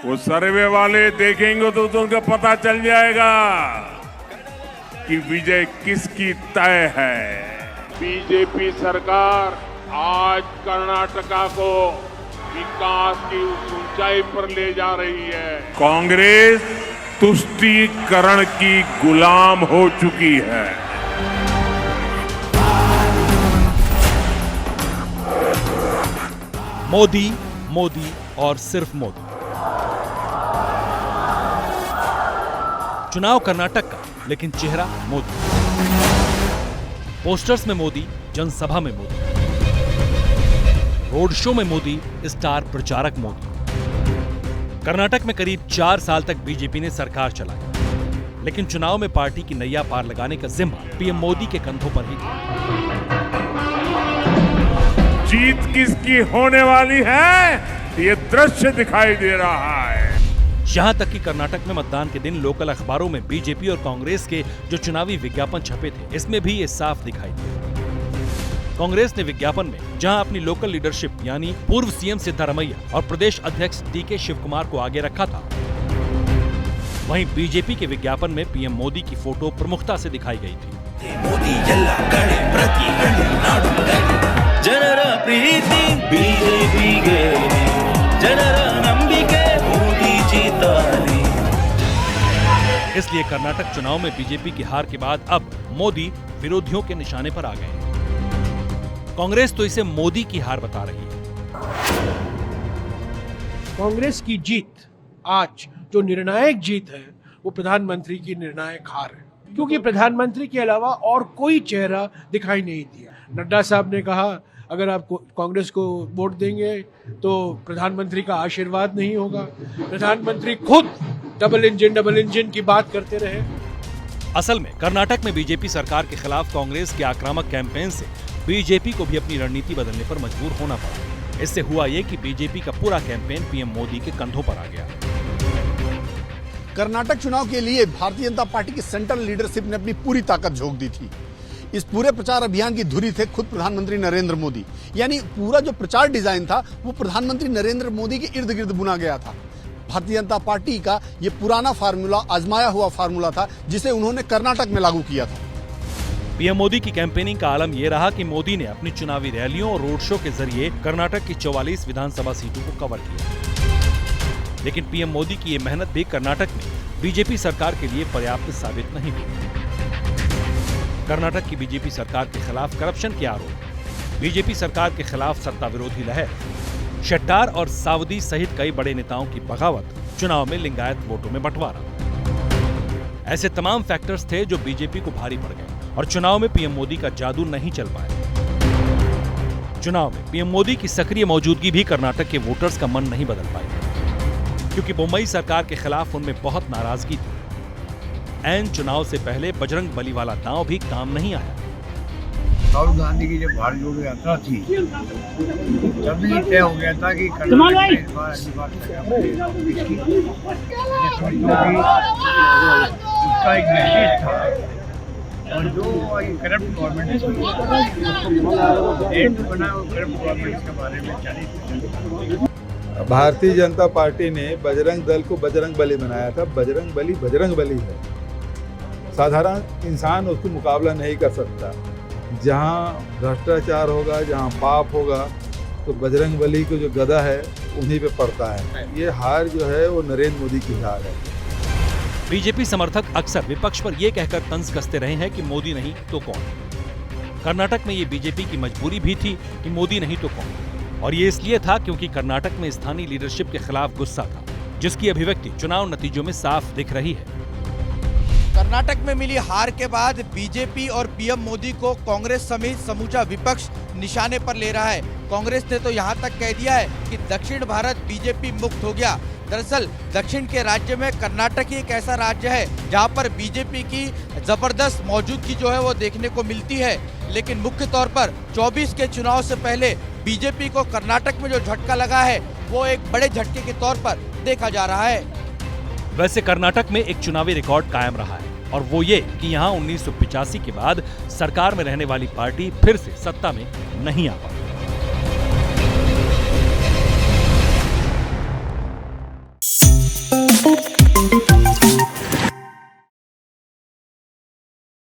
वो सर्वे वाले देखेंगे तो उनको पता चल जाएगा कि विजय किसकी तय है। बीजेपी सरकार आज कर्नाटका को विकास की उस ऊंचाई पर ले जा रही है। कांग्रेस तुष्टीकरण की गुलाम हो चुकी है। मोदी, मोदी और सिर्फ मोदी। चुनाव कर्नाटक का, लेकिन चेहरा मोदी। पोस्टर्स में मोदी, जनसभा में मोदी, रोड शो में मोदी, स्टार प्रचारक मोदी। कर्नाटक में करीब 4 साल तक बीजेपी ने सरकार चलाई, लेकिन चुनाव में पार्टी की नैया पार लगाने का जिम्मा पीएम मोदी के कंधों पर ही था। जीत किसकी होने वाली है, ये दृश्य दिखाई दे रहा है। यहां तक कि कर्नाटक में मतदान के दिन लोकल अखबारों में बीजेपी और कांग्रेस के जो चुनावी विज्ञापन छपे थे, इसमें भी ये साफ दिखाई दिया। कांग्रेस ने विज्ञापन में जहां अपनी लोकल लीडरशिप यानी पूर्व सीएम सिद्धारमैया और प्रदेश अध्यक्ष डीके शिवकुमार को आगे रखा था, वहीं बीजेपी के विज्ञापन में पीएम मोदी की फोटो प्रमुखता से दिखाई गई थी। ಜನರ ಪ್ರೀತಿ ಬಿಜೆಪಿಗೆ ಜನರ ನಂಬಿಕೆ ಮೋದಿ जीताली। इसलिए कर्नाटक चुनाव में बीजेपी की हार के बाद अब मोदी विरोधियों के निशाने पर आ गए हैं। कांग्रेस तो इसे मोदी की हार बता रही है। कांग्रेस की जीत आज जो निर्णायक जीत है वो प्रधानमंत्री की निर्णायक हार है, क्योंकि प्रधानमंत्री के अलावा और कोई चेहरा दिखाई नहीं दिया। नड्डा साहब ने कहा अगर आप कांग्रेस को वोट देंगे तो प्रधानमंत्री का आशीर्वाद नहीं होगा। प्रधानमंत्री खुद डबल इंजन की बात करते रहे। असल में कर्नाटक में बीजेपी सरकार के खिलाफ कांग्रेस के आक्रामक कैंपेन से बीजेपी को भी अपनी रणनीति बदलने पर मजबूर होना पड़ा। इससे हुआ ये कि बीजेपी का पूरा कैंपेन पीएम मोदी के कंधों पर आ गया। कर्नाटक चुनाव के लिए भारतीय जनता पार्टी की सेंट्रल लीडरशिप ने अपनी पूरी ताकत झोंक दी थी। इस पूरे प्रचार अभियान की धुरी थे खुद प्रधानमंत्री नरेंद्र मोदी, यानी पूरा जो प्रचार डिजाइन था वो प्रधानमंत्री नरेंद्र मोदी के इर्द गिर्द बुना गया था। भारतीय जनता पार्टी का ये पुराना फार्मूला, आजमाया हुआ फार्मूला था, जिसे उन्होंने कर्नाटक में लागू किया था। पीएम मोदी की कैंपेनिंग का आलम यह रहा कि मोदी ने अपनी चुनावी रैलियों और रोड शो के जरिए कर्नाटक की 44 विधानसभा सीटों को कवर किया। लेकिन पीएम मोदी की ये मेहनत भी कर्नाटक में बीजेपी सरकार के लिए पर्याप्त साबित नहीं हुई। कर्नाटक की बीजेपी सरकार के खिलाफ करप्शन के आरोप, बीजेपी सरकार के खिलाफ सत्ता विरोधी लहर, शेट्टार और सावदी सहित कई बड़े नेताओं की बगावत, चुनाव में लिंगायत वोटों में बंटवारा, ऐसे तमाम फैक्टर्स थे जो बीजेपी को भारी पड़ गए और चुनाव में पीएम मोदी का जादू नहीं चल पाया। चुनाव में पीएम मोदी की सक्रिय मौजूदगी भी कर्नाटक के वोटर्स का मन नहीं बदल पाई, क्योंकि मुंबई सरकार के खिलाफ उनमें बहुत नाराजगी थी। ऐन चुनाव से पहले बजरंग बली वाला दांव भी काम नहीं आया। राहुल गांधी की जब भारत जोड़ो यात्रा थी तब ये तय हो गया था कि कर्नाटक में इस बार उसका एक मैसेज था, और जो करप्ट गवर्नमेंट बना वो करप्ट गवर्नमेंट के बारे में जारी। भारतीय जनता पार्टी ने बजरंग दल को बजरंग बली बनाया था। बजरंग बली है, साधारण इंसान उसको मुकाबला नहीं कर सकता। जहाँ भ्रष्टाचार होगा, जहाँ पाप होगा, तो बजरंग बली को जो गदा है उन्हीं पे पड़ता है। ये हार जो है वो नरेंद्र मोदी की हार है। बीजेपी समर्थक अक्सर विपक्ष पर यह कहकर तंज कसते रहे हैं कि मोदी नहीं तो कौन। कर्नाटक में ये बीजेपी की मजबूरी भी थी कि मोदी नहीं तो कौन, और ये इसलिए था क्योंकि कर्नाटक में स्थानीय लीडरशिप के खिलाफ गुस्सा था, जिसकी अभिव्यक्ति चुनाव नतीजों में साफ दिख रही है। कर्नाटक में मिली हार के बाद बीजेपी और पीएम मोदी को कांग्रेस समेत समूचा विपक्ष निशाने पर ले रहा है। कांग्रेस ने तो यहां तक कह दिया है कि दक्षिण भारत बीजेपी मुक्त हो गया। दरअसल दक्षिण के राज्य में कर्नाटक ही एक ऐसा राज्य है जहां पर बीजेपी की जबरदस्त मौजूदगी जो है वो देखने को मिलती है। लेकिन मुख्य तौर पर 24 के चुनाव से पहले बीजेपी को कर्नाटक में जो झटका लगा है वो एक बड़े झटके के तौर पर देखा जा रहा है। वैसे कर्नाटक में एक चुनावी रिकॉर्ड कायम रहा है, और वो ये कि यहाँ 1985 के बाद सरकार में रहने वाली पार्टी फिर से सत्ता में नहीं आ पाई। है।